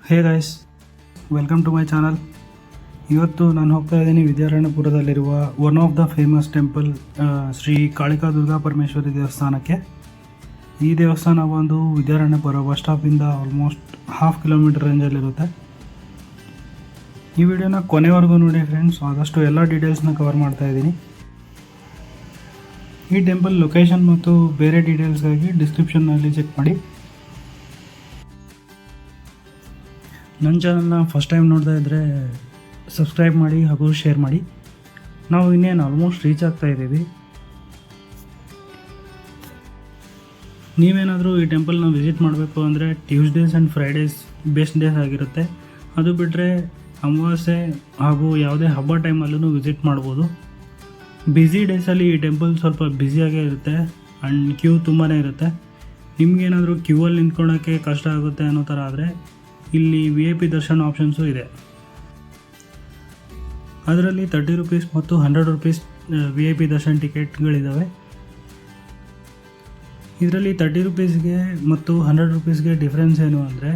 Hey guys, welcome to my channel. ಇವತ್ತು ನಾನು ಹೋಗ್ತಾ ಇದ್ದೀನಿ ವಿದ್ಯಾರಣ್ಯಪುರದಲ್ಲಿರುವ one of the famous temple Shri Kalika Durga Parameshwari ದೇವಸ್ಥಾನಕ್ಕೆ. ಈ ದೇವಸ್ಥಾನ ಬಂದು ವಿದ್ಯಾರಣ್ಯಪುರ ಬಸ್ ಸ್ಟಾಪಿಂದ ಆಲ್ಮೋಸ್ಟ್ 1/2 ಕಿಲೋಮೀಟರ್ ರೇಂಜಲ್ಲಿರುತ್ತೆ. ಈ ವಿಡಿಯೋನ ಕೊನೆವರೆಗೂ ನೋಡಿ ಫ್ರೆಂಡ್ಸ್, ಆದಷ್ಟು ಎಲ್ಲ ಡೀಟೇಲ್ಸ್ನ ಕವರ್ ಮಾಡ್ತಾ ಇದ್ದೀನಿ. ಈ ಟೆಂಪಲ್ ಲೊಕೇಶನ್ ಮತ್ತು ಬೇರೆ ಡೀಟೇಲ್ಸ್ಗಾಗಿ ಡಿಸ್ಕ್ರಿಪ್ಷನ್ನಲ್ಲಿ ಚೆಕ್ ಮಾಡಿ. ನನ್ನ ಚಾನಲ್ನ ಫಸ್ಟ್ ಟೈಮ್ ನೋಡ್ತಾ ಇದ್ದರೆ ಸಬ್ಸ್ಕ್ರೈಬ್ ಮಾಡಿ ಹಾಗೂ ಶೇರ್ ಮಾಡಿ. ನಾವು ಇನ್ನೇನು ಆಲ್ಮೋಸ್ಟ್ ರೀಚ್ ಆಗ್ತಾ ಇದ್ದೀವಿ. ನೀವೇನಾದರೂ ಈ ಟೆಂಪಲ್ನ ವಿಸಿಟ್ ಮಾಡಬೇಕು ಅಂದರೆ Tuesdays and Fridays best days ಆಗಿರುತ್ತೆ. ಅದು ಬಿಟ್ಟರೆ ಅಮಾವಾಸ್ಯೆ ಹಾಗೂ ಯಾವುದೇ ಹಬ್ಬ ಟೈಮಲ್ಲೂ ವಿಸಿಟ್ ಮಾಡ್ಬೋದು. ಬ್ಯುಸಿ ಡೇಸಲ್ಲಿ ಈ ಟೆಂಪಲ್ ಸ್ವಲ್ಪ ಬ್ಯುಸಿಯಾಗೇ ಇರುತ್ತೆ ಆ್ಯಂಡ್ ಕ್ಯೂ ತುಂಬಾ ಇರುತ್ತೆ. ನಿಮಗೇನಾದರೂ ಕ್ಯೂವಲ್ಲಿ ನಿಂತ್ಕೊಳ್ಳೋಕ್ಕೆ ಕಷ್ಟ ಆಗುತ್ತೆ ಅನ್ನೋ ಥರ ಆದರೆ ಇಲ್ಲಿ VIP ದರ್ಶನ ಆಪ್ಷನ್ಸು ಇದೆ. ಅದರಲ್ಲಿ 30 ರೂಪೀಸ್ ಮತ್ತು 100 ರೂಪೀಸ್ VIP ದರ್ಶನ ಟಿಕೆಟ್ಗಳಿದ್ದಾವೆ. ಇದರಲ್ಲಿ 30 ರೂಪೀಸ್ಗೆ ಮತ್ತು 100 ರೂಪೀಸ್ಗೆ ಡಿಫ್ರೆನ್ಸ್ ಏನು ಅಂದರೆ,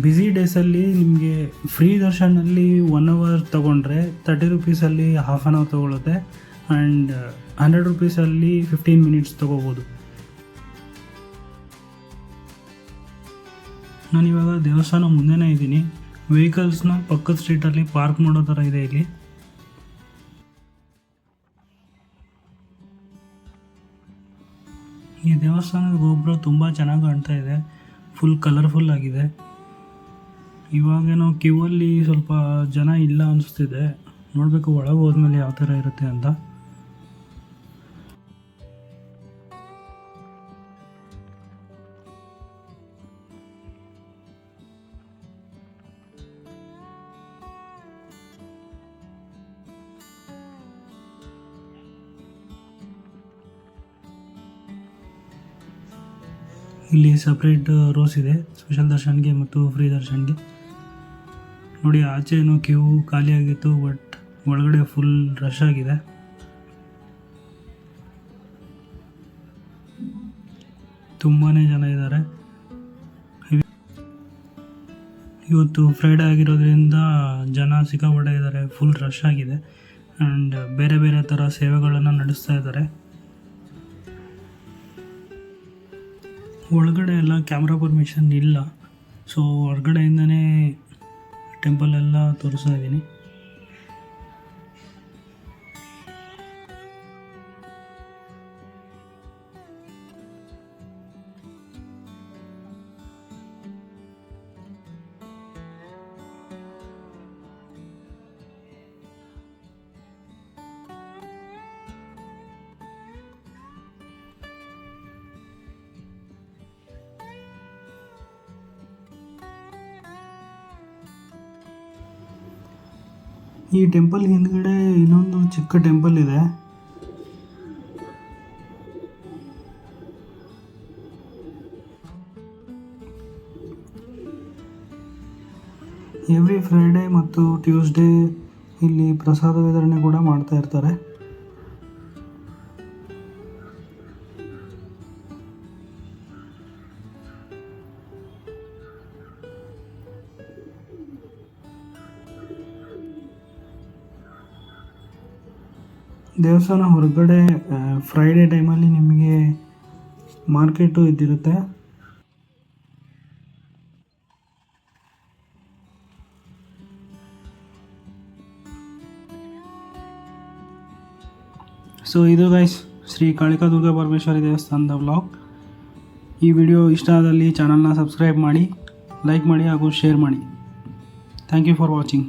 ಬ್ಯುಸಿ ಡೇಸಲ್ಲಿ ನಿಮಗೆ ಫ್ರೀ ದರ್ಶನಲ್ಲಿ 1 ಅವರ್ ತೊಗೊಂಡ್ರೆ 30 ರೂಪೀಸಲ್ಲಿ ಹಾಫ್ ಆನ್ ಅವರ್ ತೊಗೊಳುತ್ತೆ ಆ್ಯಂಡ್ 100 ರೂಪೀಸಲ್ಲಿ 15 ಮಿನಿಟ್ಸ್ ತೊಗೋಬೋದು. ನಾನಿವಾಗ ದೇವಸ್ಥಾನ ಮುಂದೆನೇ ಇದ್ದೀನಿ. ವೆಹಿಕಲ್ಸ್ನ ಪಕ್ಕದ ಸ್ಟ್ರೀಟಲ್ಲಿ ಪಾರ್ಕ್ ಮಾಡೋ ಥರ ಇದೆ ಇಲ್ಲಿ. ಈ ದೇವಸ್ಥಾನದ ಗೋಪುರ ತುಂಬ ಚೆನ್ನಾಗಿ ಕಾಣ್ತಾ ಇದೆ, ಫುಲ್ ಕಲರ್ಫುಲ್ ಆಗಿದೆ. ಇವಾಗೇನೋ ಕ್ಯೂವಲ್ಲಿ ಸ್ವಲ್ಪ ಜನ ಇಲ್ಲ ಅನಿಸ್ತಿದೆ, ನೋಡಬೇಕು ಒಳಗೆ ಹೋದ್ಮೇಲೆ ಯಾವ ಥರ ಇರುತ್ತೆ ಅಂತ. ಇಲ್ಲಿ ಸಪ್ರೇಟ್ ರೋಸ್ ಇದೆ, ಸ್ಪೆಷಲ್ ದರ್ಶನ್ಗೆ ಮತ್ತು ಫ್ರೀ ದರ್ಶನ್ಗೆ. ನೋಡಿ, ಆಚೆನೂ ಕ್ಯೂ ಖಾಲಿಯಾಗಿತ್ತು, ಬಟ್ ಒಳಗಡೆ ಫುಲ್ ರಶ್ ಆಗಿದೆ. ತುಂಬಾ ಜನ ಇದ್ದಾರೆ. ಇವತ್ತು ಫ್ರೈಡೇ ಆಗಿರೋದ್ರಿಂದ ಜನ ಸಿಕ್ಕಾಪಟ್ಟೆ ಇದ್ದಾರೆ, ಫುಲ್ ರಶ್ ಆಗಿದೆ ಆ್ಯಂಡ್ ಬೇರೆ ಬೇರೆ ಥರ ಸೇವೆಗಳನ್ನು ನಡೆಸ್ತಾ ಇದ್ದಾರೆ. ಒಳಗಡೆ ಎಲ್ಲ ಕ್ಯಾಮ್ರಾ ಪರ್ಮಿಷನ್ ಇಲ್ಲ, ಸೊ ಹೊರಗಡೆಯಿಂದನೇ ಟೆಂಪಲ್ ಎಲ್ಲ ತೋರಿಸ್ತಾ ಇದ್ದೀನಿ. ಈ ಟೆಂಪಲ್ ಹಿಂದ್ಗಡೆ ಇನ್ನೊಂದು ಚಿಕ್ಕ ಟೆಂಪಲ್ ಇದೆ. ಎವ್ರಿ ಫ್ರೈಡೇ ಮತ್ತು ಟ್ಯೂಸ್ಡೇ ಇಲ್ಲಿ ಪ್ರಸಾದ ವಿತರಣೆ ಕೂಡ ಮಾಡ್ತಾ ಇರ್ತಾರೆ. ದೇವಸ್ಥಾನ ಹೊರಗಡೆ ಫ್ರೈಡೇ ಟೈಮಲ್ಲಿ ನಿಮಗೆ ಮಾರ್ಕೆಟು ಇದ್ದಿರುತ್ತೆ. ಸೊ ಇದು ಗೈಸ್ ಶ್ರೀ ಕಾಳಿಕಾ ದುರ್ಗಾ ಪರಮೇಶ್ವರಿ ದೇವಸ್ಥಾನದ ವ್ಲಾಗ್. ಈ ವಿಡಿಯೋ ಇಷ್ಟ ಆದಲ್ಲಿ ಚಾನಲ್ನ ಸಬ್ಸ್ಕ್ರೈಬ್ ಮಾಡಿ, ಲೈಕ್ ಮಾಡಿ ಹಾಗೂ ಶೇರ್ ಮಾಡಿ. Thank you for watching.